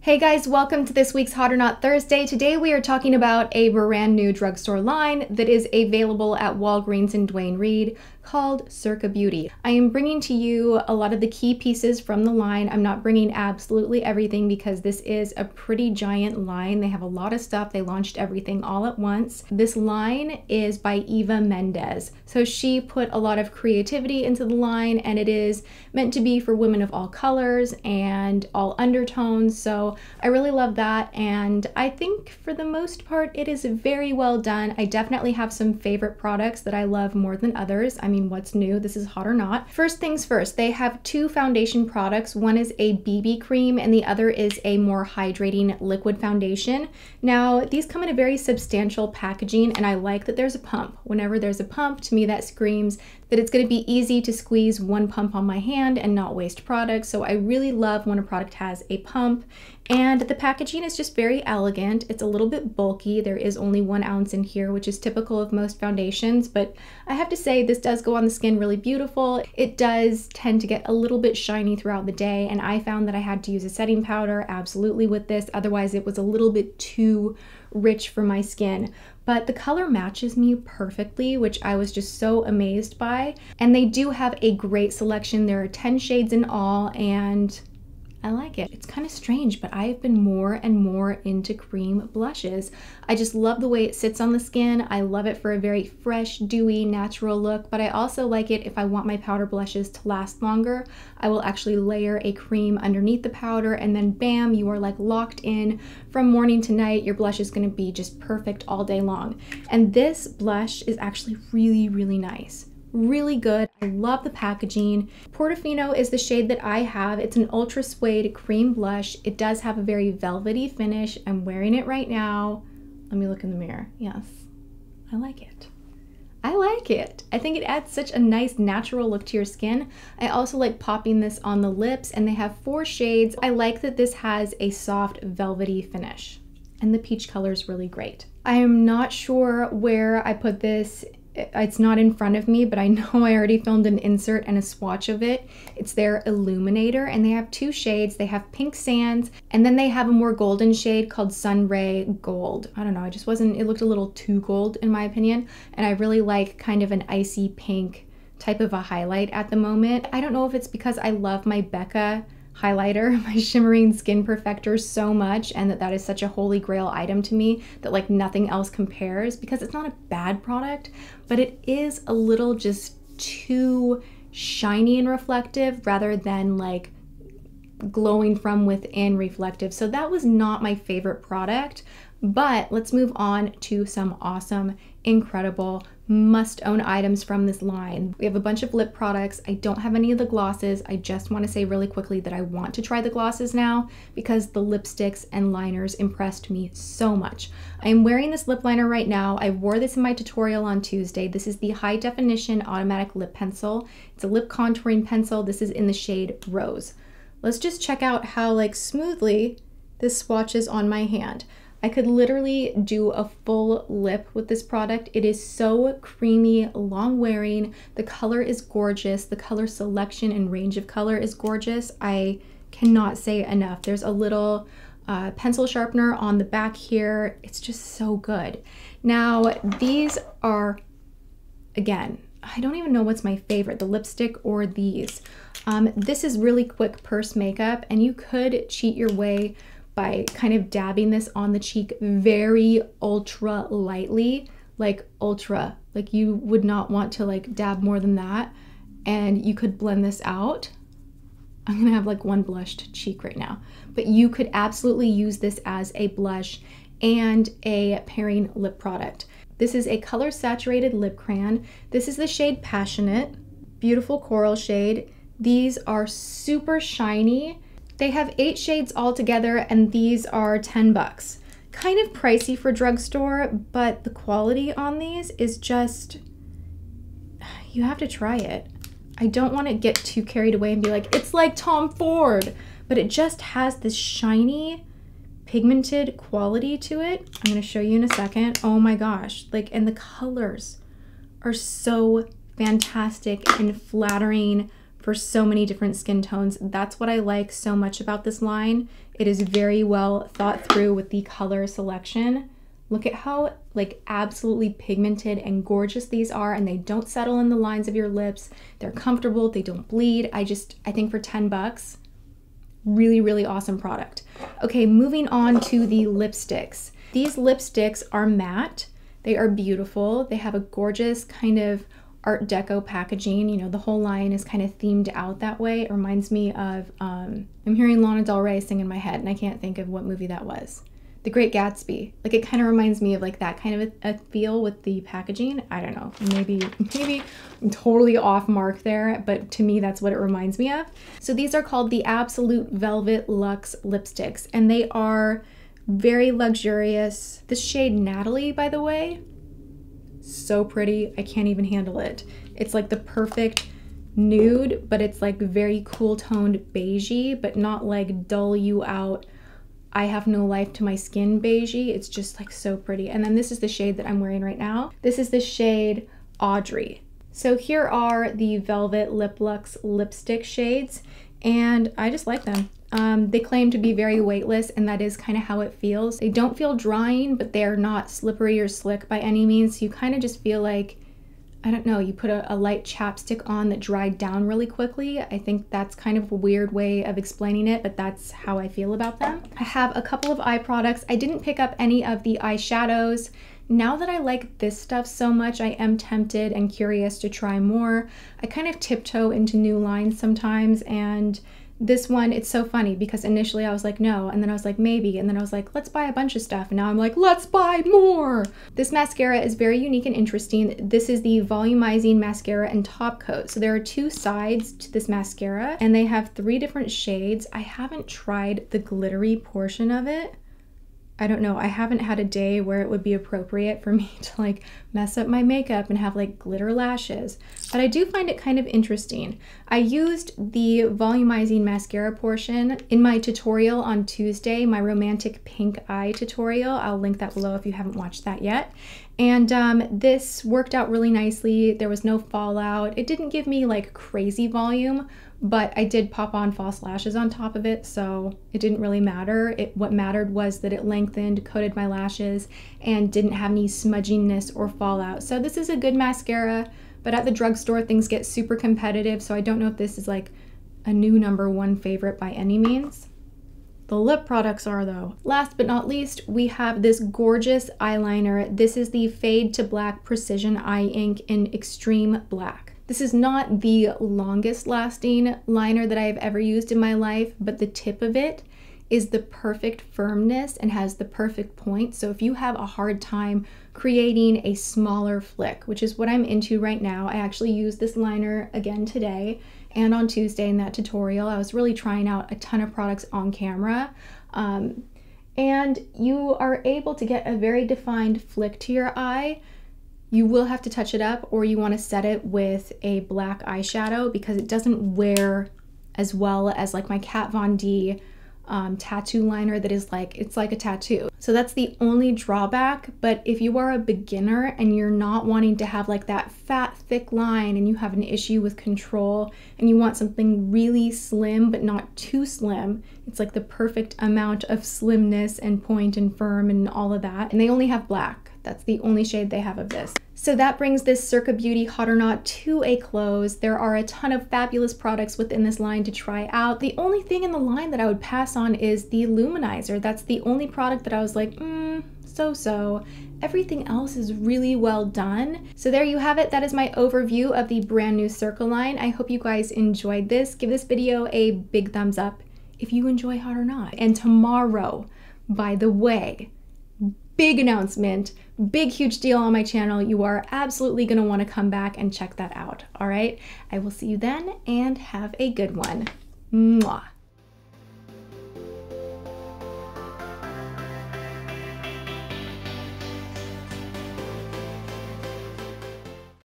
Hey guys, welcome to this week's Hot or Not Thursday. Today we are talking about a brand new drugstore line that is available at Walgreens and Duane Reade called Circa Beauty. I am bringing to you a lot of the key pieces from the line. I'm not bringing absolutely everything because this is a pretty giant line. They have a lot of stuff. They launched everything all at once. This line is by Eva Mendes. So she put a lot of creativity into the line, and it is meant to be for women of all colors and all undertones. So I really love that, and I think for the most part it is very well done. I definitely have some favorite products that I love more than others. I mean, what's new? This is hot or not. First things first, they have two foundation products. One is a BB cream and the other is a more hydrating liquid foundation. Now, these come in a very substantial packaging, and I like that there's a pump. Whenever there's a pump, to me that screams that it's going to be easy to squeeze one pump on my hand and not waste product. So I really love when a product has a pump. And the packaging is just very elegant. It's a little bit bulky. There is only 1 ounce in here, which is typical of most foundations, but I have to say this does go on the skin really beautiful. It does tend to get a little bit shiny throughout the day, and I found that I had to use a setting powder absolutely with this. Otherwise it was a little bit too rich for my skin. But the color matches me perfectly, which I was just so amazed by. And they do have a great selection. There are 10 shades in all, and I like it. It's kind of strange, but I have been more and more into cream blushes. I just love the way it sits on the skin. I love it for a very fresh, dewy, natural look, but I also like it if I want my powder blushes to last longer. I will actually layer a cream underneath the powder, and then bam, you are like locked in from morning to night. Your blush is gonna be just perfect all day long. And this blush is actually really, really nice. Really good. I love the packaging. Portifino is the shade that I have. It's an Ultrasuede cream blush. It does have a very velvety finish. I'm wearing it right now. Let me look in the mirror. Yes, I like it. I like it. I think it adds such a nice natural look to your skin. I also like popping this on the lips, and they have 4 shades. I like that this has a soft velvety finish, and the peach color is really great. I am not sure where I put this. It's not in front of me, but I know I already filmed an insert and a swatch of it. It's their Illuminator, and they have 2 shades. They have Pink Sands, and then they have a more golden shade called Sunray Gold. I don't know, it looked a little too gold in my opinion, and I really like kind of an icy pink type of a highlight at the moment. I don't know if it's because I love my Becca highlighter, my shimmering skin perfector, so much, and that is such a holy grail item to me that like nothing else compares, because it's not a bad product, but it is a little just too shiny and reflective rather than like glowing from within reflective. So that was not my favorite product. But let's move on to some awesome, incredible, must-own items from this line. We have a bunch of lip products. I don't have any of the glosses. I just want to say really quickly that I want to try the glosses now because the lipsticks and liners impressed me so much. I am wearing this lip liner right now. I wore this in my tutorial on Tuesday. This is the High Definition Automatic Lip Pencil. It's a lip contouring pencil. This is in the shade Rose. Let's just check out how like smoothly this swatches on my hand. I could literally do a full lip with this product. It is so creamy, long wearing. The color is gorgeous. The color selection and range of color is gorgeous. I cannot say enough. There's a little pencil sharpener on the back here. It's just so good. Now, these are, again, I don't even know what's my favorite, the lipstick or these. This is really quick purse makeup, and you could cheat your way by kind of dabbing this on the cheek very ultra lightly, like ultra, like you would not want to like dab more than that, and you could blend this out. I'm gonna have like one blushed cheek right now, but you could absolutely use this as a blush and a pairing lip product. This is a color saturated lip crayon. This is the shade Passionate, beautiful coral shade. These are super shiny. They have 8 shades altogether, and these are 10 bucks. Kind of pricey for drugstore, but the quality on these is just, you have to try it. I don't want to get too carried away and be like, it's like Tom Ford, but it just has this shiny, pigmented quality to it. I'm going to show you in a second. Oh my gosh, like, and the colors are so fantastic and flattering for so many different skin tones. That's what I like so much about this line, It is very well thought through with the color selection. Look at how like absolutely pigmented and gorgeous these are, and they don't settle in the lines of your lips. They're comfortable, they don't bleed. I think for 10 bucks, really, really awesome product. Okay, moving on to the lipsticks. These lipsticks are matte. They are beautiful. They have a gorgeous kind of Art Deco packaging. You know, the whole line is kind of themed out that way. It reminds me of, I'm hearing Lana Del Rey sing in my head and I can't think of what movie that was. The Great Gatsby. Like, it kind of reminds me of like that kind of a feel with the packaging. I don't know, maybe I'm totally off mark there, but to me that's what it reminds me of. So these are called the Absolute Velvet Luxe lipsticks, and they are very luxurious. This shade Natalie, by the way, so pretty. I can't even handle it. It's like the perfect nude, but it's like very cool toned beigey, but not like dull you out, I have no life to my skin beigey. It's just like so pretty. And then this is the shade that I'm wearing right now. This is the shade Audrey. So here are the Velvet Lip Luxe lipstick shades, and I just like them. They claim to be very weightless, and that is kind of how it feels. They don't feel drying, but they're not slippery or slick by any means. So you kind of just feel like, I don't know, you put a light chapstick on that dried down really quickly. I think that's kind of a weird way of explaining it, but that's how I feel about them. I have a couple of eye products. I didn't pick up any of the eyeshadows. Now that I like this stuff so much, I am tempted and curious to try more. I kind of tiptoe into new lines sometimes, and this one, it's so funny because initially I was like, no, and then I was like, maybe, and then I was like, let's buy a bunch of stuff, and now I'm like, let's buy more. This mascara is very unique and interesting. This is the Volumizing Mascara and Top Coat. So there are two sides to this mascara, and they have 3 different shades. I haven't tried the glittery portion of it. I don't know, I haven't had a day where it would be appropriate for me to like mess up my makeup and have like glitter lashes, but I do find it kind of interesting. I used the Volumizing mascara portion in my tutorial on Tuesday, my romantic pink eye tutorial. I'll link that below if you haven't watched that yet. And this worked out really nicely. There was no fallout. It didn't give me like crazy volume, but I did pop on false lashes on top of it, so it didn't really matter. What mattered was that it lengthened, coated my lashes, and didn't have any smudginess or fallout. So this is a good mascara, but at the drugstore things get super competitive, so I don't know if this is like a new #1 favorite by any means. The lip products are though. Last but not least, we have this gorgeous eyeliner. This is the Fade to Black Precision Eye Ink in Extreme Black. This is not the longest lasting liner that I have ever used in my life, but the tip of it is the perfect firmness and has the perfect point. So if you have a hard time creating a smaller flick, which is what I'm into right now, I actually used this liner again today and on Tuesday in that tutorial. I was really trying out a ton of products on camera. And you are able to get a very defined flick to your eye. You will have to touch it up, or you want to set it with a black eyeshadow because it doesn't wear as well as like my Kat Von D tattoo liner that is like, it's like a tattoo. So that's the only drawback. But if you are a beginner and you're not wanting to have like that fat thick line and you have an issue with control and you want something really slim but not too slim, it's like the perfect amount of slimness and point and firm and all of that. And they only have black. That's the only shade they have of this. So that brings this Circa Beauty Hot or Not to a close. There are a ton of fabulous products within this line to try out. The only thing in the line that I would pass on is the Luminizer. That's the only product that I was like, so-so. Everything else is really well done. So there you have it. That is my overview of the brand new Circa line. I hope you guys enjoyed this. Give this video a big thumbs up if you enjoy Hot or Not. And tomorrow, by the way, big announcement, big huge deal on my channel. You are absolutely going to want to come back and check that out. All right, I will see you then and have a good one. Mwah.